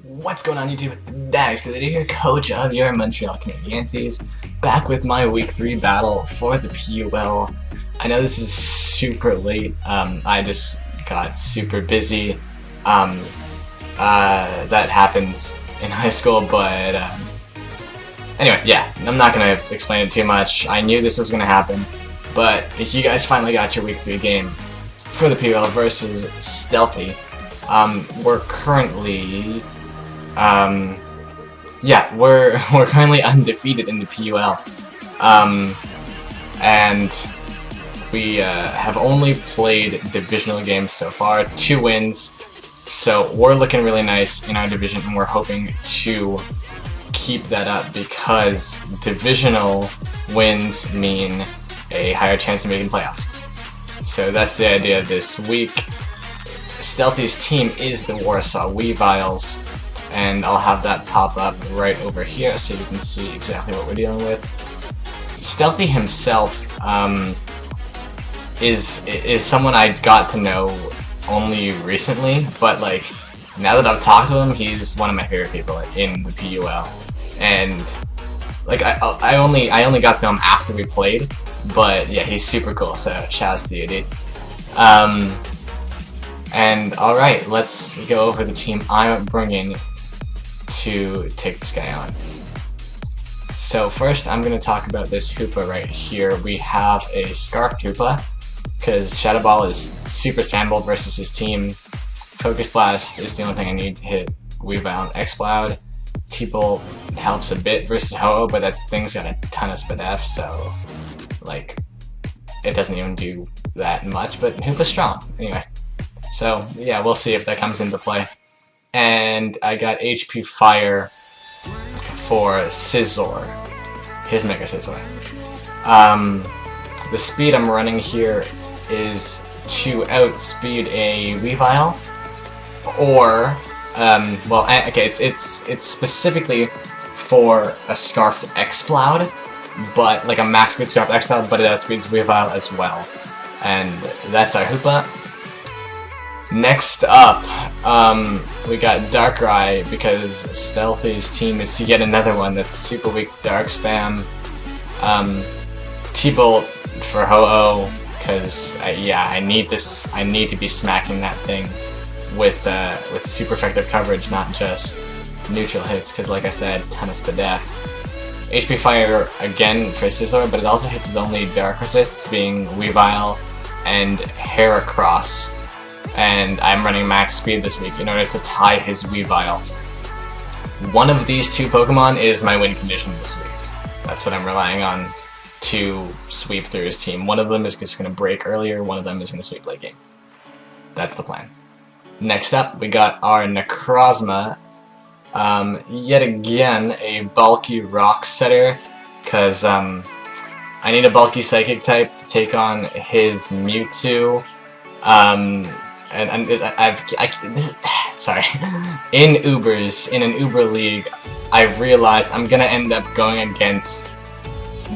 What's going on YouTube? Stealthy here, coach of your Montreal Canadiancies, back with my week 3 battle for the PUL. I know this is super late, I just got super busy. That happens in high school, but anyway, yeah, I'm not going to explain it too much. I knew this was going to happen, but you guys finally got your week 3 game for the PUL versus Stealthy. We're currently we're currently undefeated in the PUL, and we have only played divisional games so far, 2 wins, so we're looking really nice in our division, and we're hoping to keep that up because divisional wins mean a higher chance of making playoffs. So that's the idea this week. Stealthy's team is the Warsaw Weaviles, and I'll have that pop up right over here so you can see exactly what we're dealing with. Stealthy himself is someone I got to know only recently, but like now that I've talked to him, he's one of my favorite people in the PUL, and like I only got to know him after we played, but yeah, he's super cool. So shouts to you, dude. And alright, let's go over the team I'm bringing to take this guy on. So first I'm going to talk about this Hoopa right here. We have a Scarfed Hoopa, because Shadow Ball is super spammable versus his team. Focus Blast is the only thing I need to hit Weavile and X-Cloud. PUL helps a bit versus Ho-Oh, but that thing's got a ton of SPDF, so like it doesn't even do that much, but Hoopa's strong. Anyway. So yeah, we'll see if that comes into play. And I got HP Fire for Scizor, his Mega Scizor. The speed I'm running here is to outspeed a Weavile, or okay, it's specifically for a Scarfed X-Cloud, but like a max speed Scarfed X-Cloud, but it outspeeds Weavile as well. And that's our Hoopa. Next up, we got Darkrai, because Stealthy's team is yet another one that's super weak to Dark Spam. T-Bolt for Ho-Oh, because I need to be smacking that thing with super effective coverage, not just neutral hits, because like I said, ton of SPDF. HP Fire again for Scizor, but it also hits his only Dark resists, being Weavile and Heracross. And I'm running max speed this week in order to tie his Weavile. One of these 2 Pokemon is my win condition this week. That's what I'm relying on to sweep through his team. One of them is just going to break earlier, one of them is going to sweep late game. That's the plan. Next up, we got our Necrozma. Yet again, a bulky rock setter, because I need a bulky psychic type to take on his Mewtwo. Sorry. In an Uber League, I've realized I'm gonna end up going against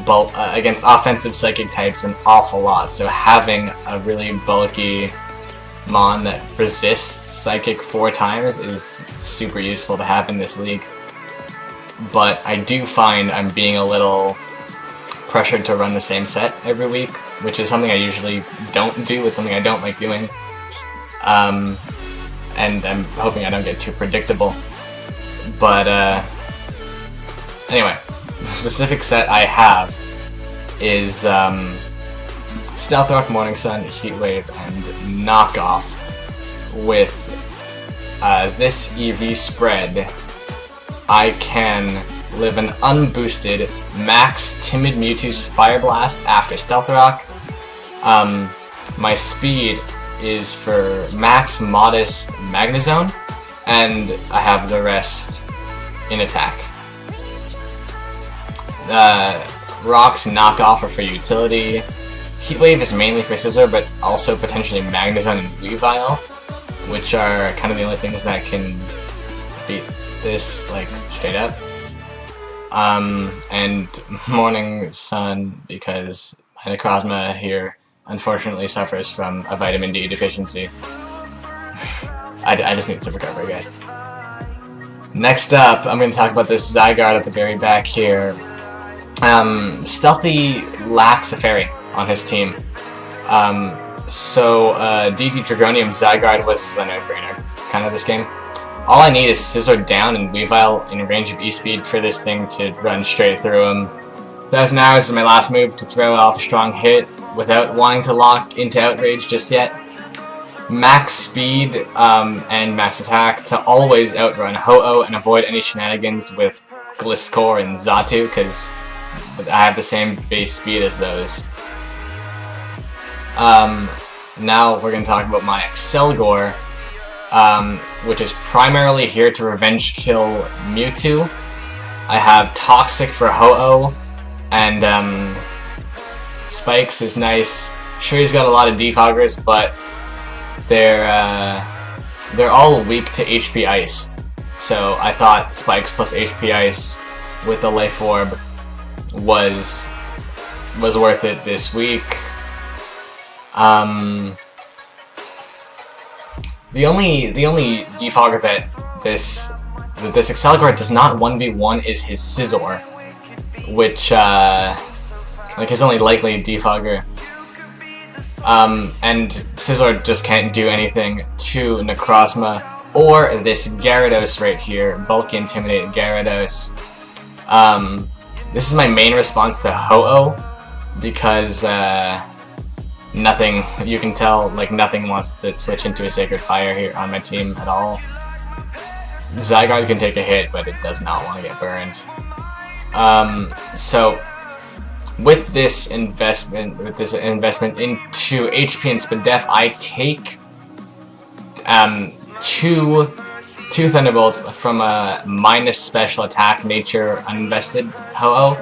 offensive psychic types an awful lot. So having a really bulky Mon that resists psychic 4 times is super useful to have in this league. But I do find I'm being a little pressured to run the same set every week, which is something I usually don't do. It's something I don't like doing. And I'm hoping I don't get too predictable. But anyway, the specific set I have is Stealth Rock, Morning Sun, Heat Wave, and Knockoff. With this EV spread, I can live an unboosted max Timid Mewtwo's Fire Blast after Stealth Rock. My speed is for max modest Magnezone, and I have the rest in attack. Rock's Knockoff are for utility. Heatwave is mainly for Scizor, but also potentially Magnezone and Weavile, which are kind of the only things that can beat this, like, straight up. And Morning Sun, because my Necrozma here unfortunately suffers from a vitamin D deficiency. I just need some recovery, guys. Next up, I'm going to talk about this Zygarde at the very back here. Stealthy lacks a fairy on his team. So DD Dragonium Zygarde was a no-brainer kind of this game. All I need is Scizor down and Weavile in range of E-Speed for this thing to run straight through him. 1,000 Hours is my last move to throw off a strong hit without wanting to lock into Outrage just yet. Max speed and max attack to always outrun Ho-Oh and avoid any shenanigans with Gliscor and Xatu, because I have the same base speed as those. Now we're going to talk about my Excelgor, which is primarily here to revenge kill Mewtwo. I have Toxic for Ho-Oh, and Spikes is nice. Sure, he's got a lot of defoggers, but they're all weak to HP Ice. So I thought Spikes plus HP Ice with the Life Orb was worth it this week. The only defogger that this Excelgor does not 1v1 is his Scizor, which like his only likely defogger. And Scizor just can't do anything to Necrozma or this Gyarados right here, Bulky Intimidate Gyarados. This is my main response to Ho-Oh, because nothing, you can tell, like nothing wants to switch into a Sacred Fire here on my team at all. Zygarde can take a hit, but it does not want to get burned. So with this investment into HP and Spadef, I take two Thunderbolts from a minus special attack nature uninvested Ho-Oh.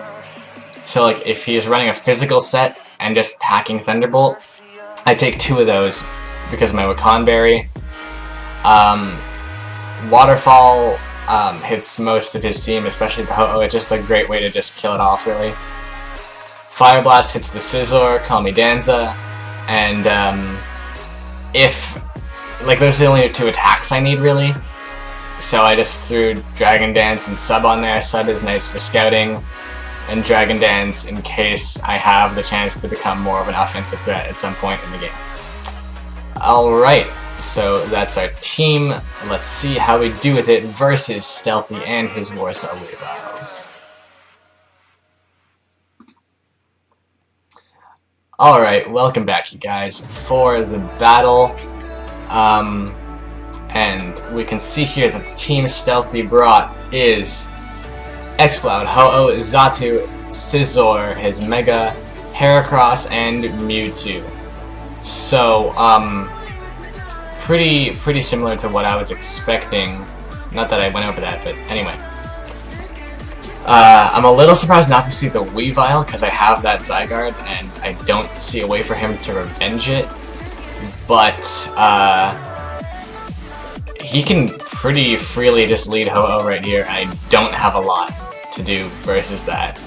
So like if he's running a physical set and just packing Thunderbolt, I take 2 of those because of my Wakanberry. Waterfall hits most of his team, especially the Ho-Oh. It's just a great way to just kill it off, really. Fire Blast hits the Scizor, Call Me Danza, and if, like, those are the only 2 attacks I need, really. So I just threw Dragon Dance and Sub on there. Sub is nice for scouting, and Dragon Dance in case I have the chance to become more of an offensive threat at some point in the game. Alright, so that's our team. Let's see how we do with it versus Stealthy and his Warsaw Weaviles. Alright, welcome back you guys for the battle. And we can see here that the team Stealthy brought is Exploud, Ho-Oh, Xatu, Scizor, his Mega, Heracross, and Mewtwo. So, pretty similar to what I was expecting. Not that I went over that, but anyway. I'm a little surprised not to see the Weavile, because I have that Zygarde, and I don't see a way for him to revenge it. But, he can pretty freely just lead Ho-Oh right here, and I don't have a lot to do versus that.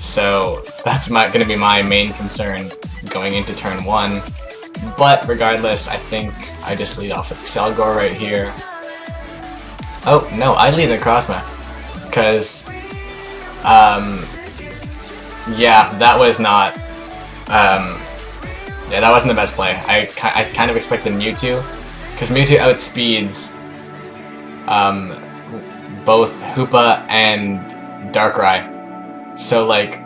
So, that's going to be my main concern going into turn 1. But, regardless, I think I just lead off with Excelgor right here. Oh, no, I lead Necrozma. Because, yeah, that was not, yeah, that wasn't the best play. I kind of expected Mewtwo, because Mewtwo outspeeds, both Hoopa and Darkrai. So, like,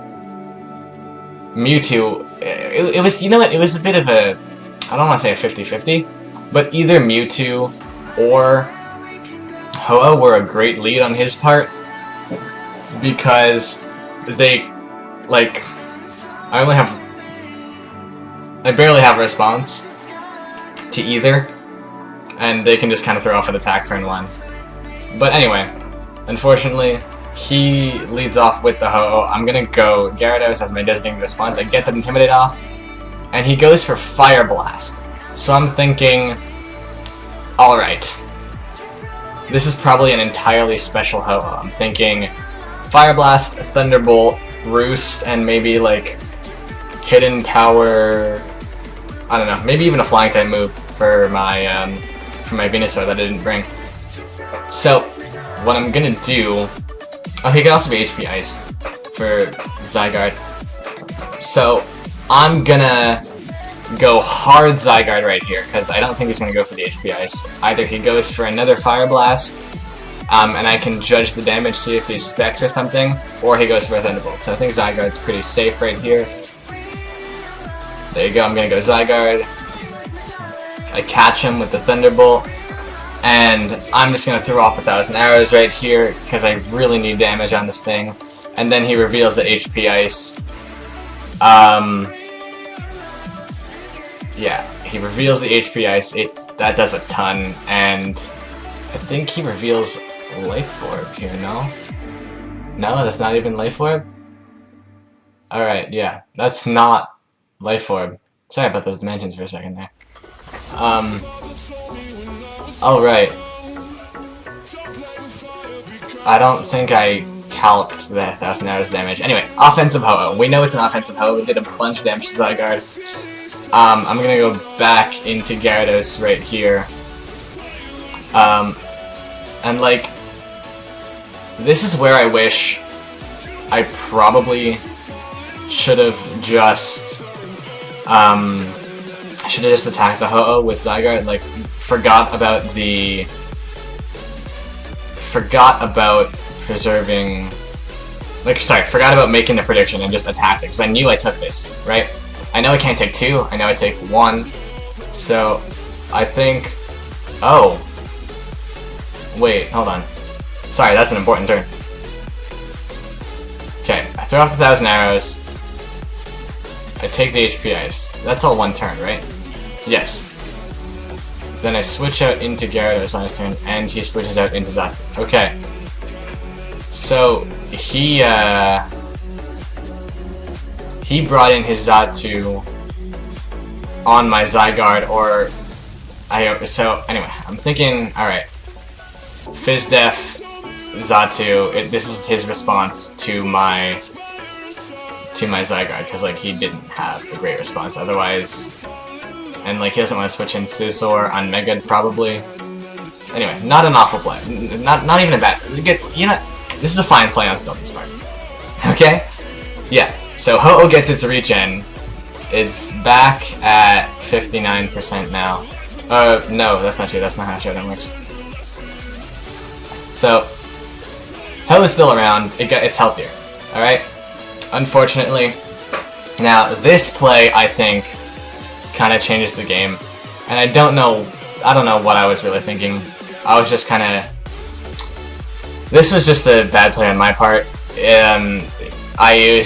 Mewtwo, it was, you know what, it was a bit of a, I don't want to say a 50-50, but either Mewtwo or Ho-Oh were a great lead on his part, because they, like, I barely have a response to either, and they can just kind of throw off an attack turn 1. But anyway, unfortunately, he leads off with the Ho-Oh. I'm gonna go Gyarados as my designated response. I get that Intimidate off, and he goes for Fire Blast. So I'm thinking, alright, this is probably an entirely special Ho-Oh. I'm thinking Fire Blast, Thunderbolt, Roost, and maybe like Hidden Power. I don't know, maybe even a Flying type move for my Venusaur that I didn't bring. So what I'm gonna do... Oh, he could also be HP Ice for Zygarde. So, I'm gonna go hard Zygarde right here, because I don't think he's gonna go for the HP Ice. Either he goes for another Fire Blast, and I can judge the damage, see if he's Specs or something, or he goes for a Thunderbolt. So I think Zygarde's pretty safe right here. There you go, I'm gonna go Zygarde. I catch him with the Thunderbolt, and I'm just gonna throw off 1,000 arrows right here, because I really need damage on this thing. And then he reveals the HP Ice. Yeah, he reveals the HP Ice. That does a ton, and I think he reveals Life Orb here, no? No, that's not even Life Orb? Alright, yeah, that's not Life Orb. Sorry about those dimensions for a second there. Alright. I don't think I calced the 1,000 arrows damage. Anyway, offensive Ho-Oh. We know it's an offensive Ho-Oh. It did a bunch of damage to Zygarde. I'm gonna go back into Gyarados right here. And like, this is where I wish I probably should have just, attacked the Ho-Oh with Zygarde. Like, forgot about preserving, like, sorry, forgot about making the prediction and just attacked it, because I knew I took this, right? I know I can't take 2, I know I take 1, so I think, oh, wait, hold on, sorry, that's an important turn. Okay, I throw off 1,000 arrows, I take the HP Ice, that's all one turn, right? Yes. Then I switch out into Gyarados on his turn, and he switches out into Xatu. Okay. So, he brought in his Xatu on my Zygarde, or so anyway, I'm thinking, alright, Fizz Def, Xatu, this is his response to my Zygarde, because like he didn't have a great response otherwise, and like he doesn't want to switch in Scizor on Mega probably. Anyway, not an awful play, not even a bad. You know, this is a fine play on Stealthy's part. Okay, yeah. So Ho-Oh gets its regen. It's back at 59% now. No, that's not true. That's not how Showdown works. So Ho is still around. It's healthier. All right. Unfortunately, now this play I think kind of changes the game, and I don't know what I was really thinking. I was just kind of. This was just a bad play on my part. I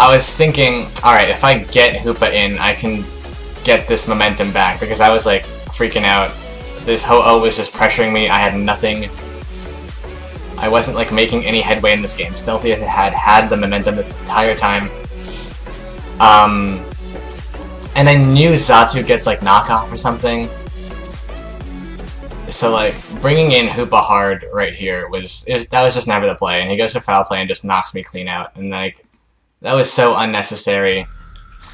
was thinking, alright, if I get Hoopa in, I can get this momentum back, because I was like freaking out. This Ho-Oh was just pressuring me, I had nothing. I wasn't like making any headway in this game. Stealthy had the momentum this entire time. And I knew Xatu gets like knockoff or something. So like, bringing in Hoopa hard right here that was just never the play, and he goes for foul play and just knocks me clean out, and like, that was so unnecessary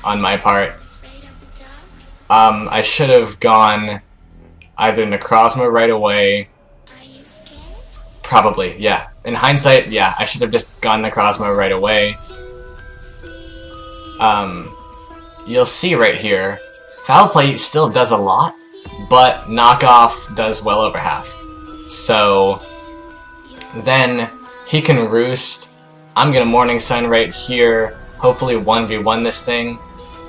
on my part. I should have gone either Necrozma right away, probably, yeah. In hindsight, yeah, I should have just gone Necrozma right away. You'll see right here, foul play still does a lot, but knockoff does well over half. So then he can roost. I'm gonna Morning Sun right here, hopefully 1v1 this thing,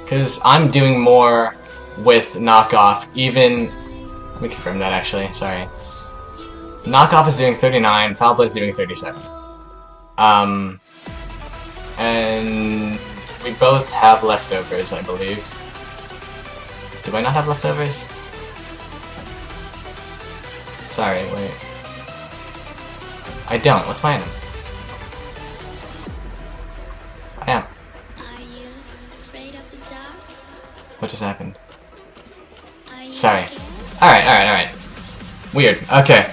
because I'm doing more with knockoff. Even, let me confirm that actually, sorry. Knockoff is doing 39, foul play is doing 37. And we both have leftovers, I believe. Do I not have leftovers? Sorry, wait. I don't. What's my item? I am. What just happened? Sorry. Alright. Weird. Okay.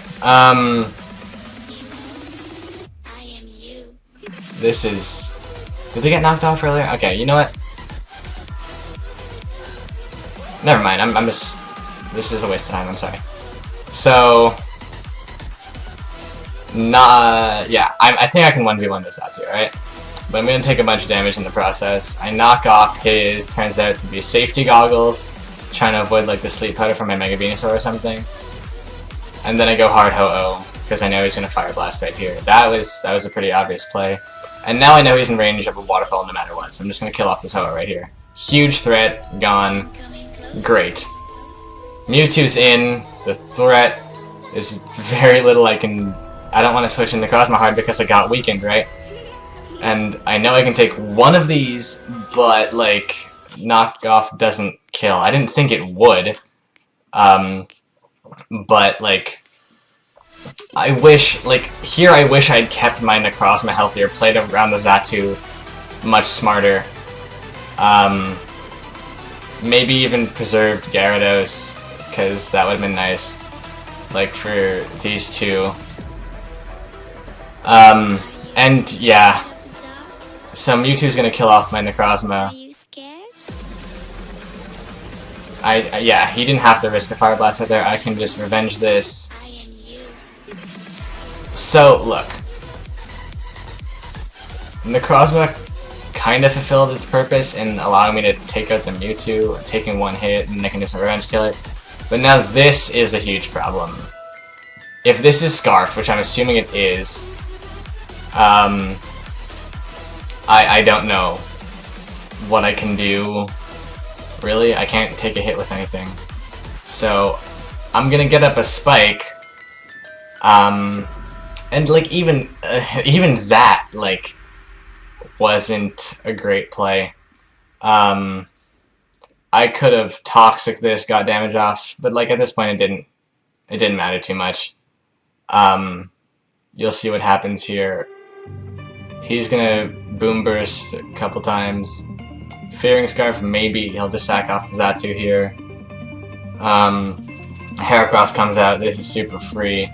This is... Did they get knocked off earlier? Okay, you know what? Never mind, I'm just... This is a waste of time, I'm sorry. So... Yeah, I think I can 1v1 this out too, right? But I'm gonna take a bunch of damage in the process. I knock off his, turns out to be safety goggles, trying to avoid like the sleep powder from my Mega Venusaur or something. And then I go hard Ho-Oh, because I know he's gonna Fire Blast right here. That was a pretty obvious play. And now I know he's in range of a waterfall no matter what, so I'm just gonna kill off this Ho-Oh right here. Huge threat, gone. Great. Mewtwo's in, the threat is very little I don't want to switch into Cosmo Hard because I got weakened, right? And I know I can take one of these, but, like, knockoff doesn't kill. I didn't think it would. But, like, I wish, like, here I wish I'd kept my Necrozma healthier, played around the Xatu much smarter. Maybe even preserved Gyarados, because that would have been nice, like, for these two. And, yeah. So Mewtwo's gonna kill off my Necrozma. Yeah, he didn't have to risk a Fire Blast right there. I can just revenge this. So, look. Necrozma kind of fulfilled its purpose in allowing me to take out the Mewtwo, taking one hit, and I can just revenge kill it. But now this is a huge problem. If this is Scarf, which I'm assuming it is, I don't know what I can do. Really, I can't take a hit with anything. So, I'm gonna get up a Spike, and like even that, like, wasn't a great play. I could have Toxic this, got damage off, but like at this point it didn't matter too much. You'll see what happens here. He's gonna Boom Burst a couple times. Fearing Scarf, maybe he'll just sack off the Xatu here. Heracross comes out, this is super free.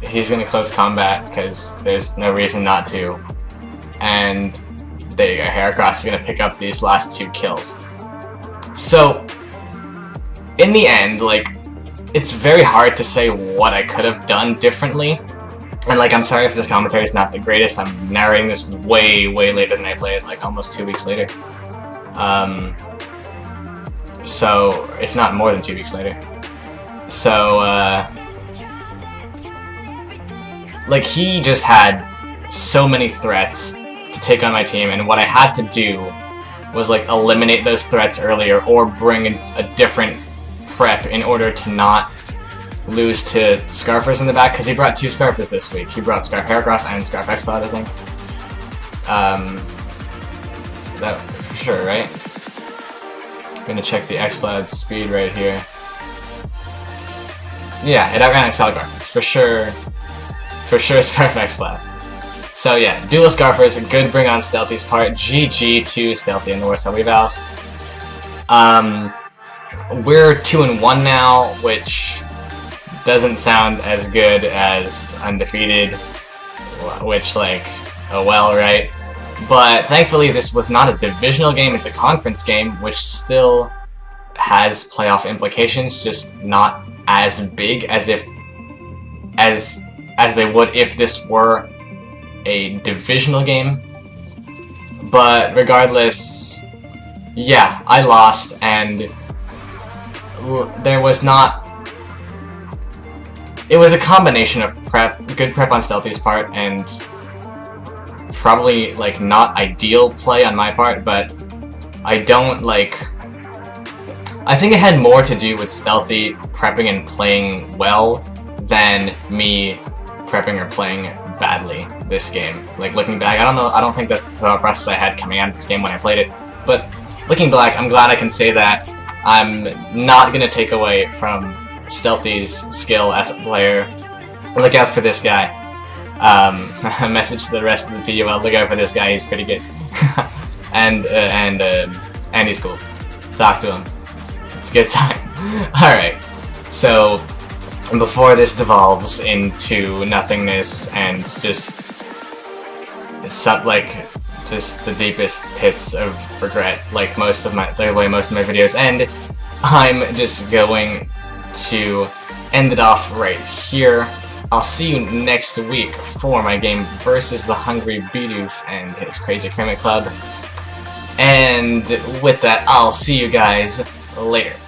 He's gonna close combat because there's no reason not to. And there you go, Heracross is gonna pick up these last two kills. So, in the end, like, it's very hard to say what I could have done differently. And, like, I'm sorry if this commentary is not the greatest. I'm narrating this way, way later than I played, like, almost 2 weeks later. So, if not more than 2 weeks later. So, like, he just had so many threats to take on my team, and what I had to do was, like, eliminate those threats earlier or bring a different prep in order to not lose to Scarfers in the back, because he brought 2 Scarfers this week. He brought Scarf Heracross and Scarf Exploud, I think. That for sure, right? I'm gonna check the Exploud's speed right here. Yeah, it outran Excelgarth. It's for sure Scarf Exploud. So yeah, dual Scarfers, good bring on Stealthy's part. GG to Stealthy and the Warsaw Weaviles. We're 2-1 now, which doesn't sound as good as undefeated, which, like, oh well, right? But thankfully this was not a divisional game, it's a conference game, which still has playoff implications, just not as big as they would if this were a divisional game. But regardless, yeah, I lost, and there was not... It was a combination of good prep on Stealthy's part, and probably, like, not ideal play on my part, but I don't, like... I think it had more to do with Stealthy prepping and playing well than me prepping or playing badly this game. Like, looking back, I don't think that's the thought process I had coming out of this game when I played it, but looking back, I'm glad I can say that I'm not gonna take away from Stealthy's skill as a player. Look out for this guy. A message to the rest of the PUL, look out for this guy, he's pretty good. and he's cool. Talk to him. It's a good time. Alright, so before this devolves into nothingness and just the deepest pits of regret, like the way most of my videos end, I'm just going to end it off right here. I'll see you next week for my game versus the Hungry Bidoof and his Crazy Kermit Club. And with that, I'll see you guys later.